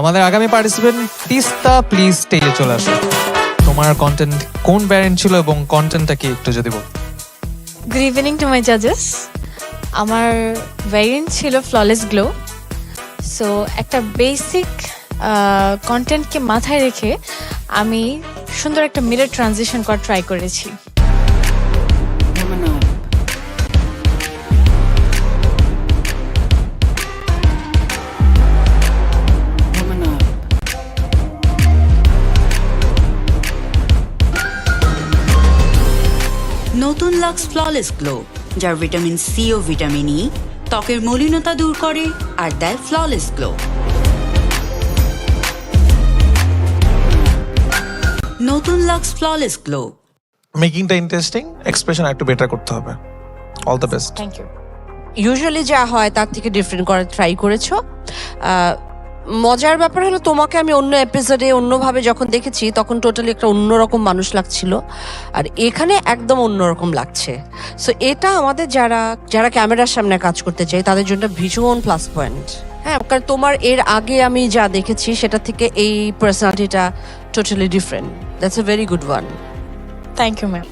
আমাদের আগামী participant Teesta, please স্টেজে চলে আসো। তোমার কন্টেন্ট কোন ভ্যারিয়েন্ট ছিল এবং কন্টেন্টটা কি একটু যদি বল। গুড ইভিনিং টু মাই জাজেস। আমার ভ্যারিয়েন্ট ছিল ফ্ললেস গ্লো। সো একটা বেসিক কন্টেন্টকে মাথায় রেখে আমি সুন্দর একটা মিরর ট্রানজিশন করা ট্রাই করেছি। নতুন লাক্স ফ্ললেস গ্লো, যার ভিটামিন সি ও ভিটামিন ই ত্বকের মলিনতা দূর করে আর দেয় ফ্ললেস গ্লো। নতুন লাক্স ফ্ললেস গ্লো। মেকিংটা ইন্টারেস্টিং, এক্সপ্রেশন একটু বেটার করতে হবে। All the best. Thank you. Usually যা হয় তার থেকে ডিফারেন্ট করার ট্রাই করেছো। মজার ব্যাপার হলো তোমাকে আমি অন্য এপিসোডে অন্যভাবে যখন দেখেছি তখন টোটালি একটা অন্যরকম মানুষ লাগছিল, আর এখানে একদম অন্যরকম লাগছে। সো এটা আমাদের যারা যারা ক্যামেরার সামনে কাজ করতে চাই তাদের জন্য ভীষণ প্লাস পয়েন্ট। হ্যাঁ, কারণ তোমার এর আগে আমি যা দেখেছি সেটা থেকে এই পার্সোনালিটিটা totally different. That's a very good one. Thank you ma'am.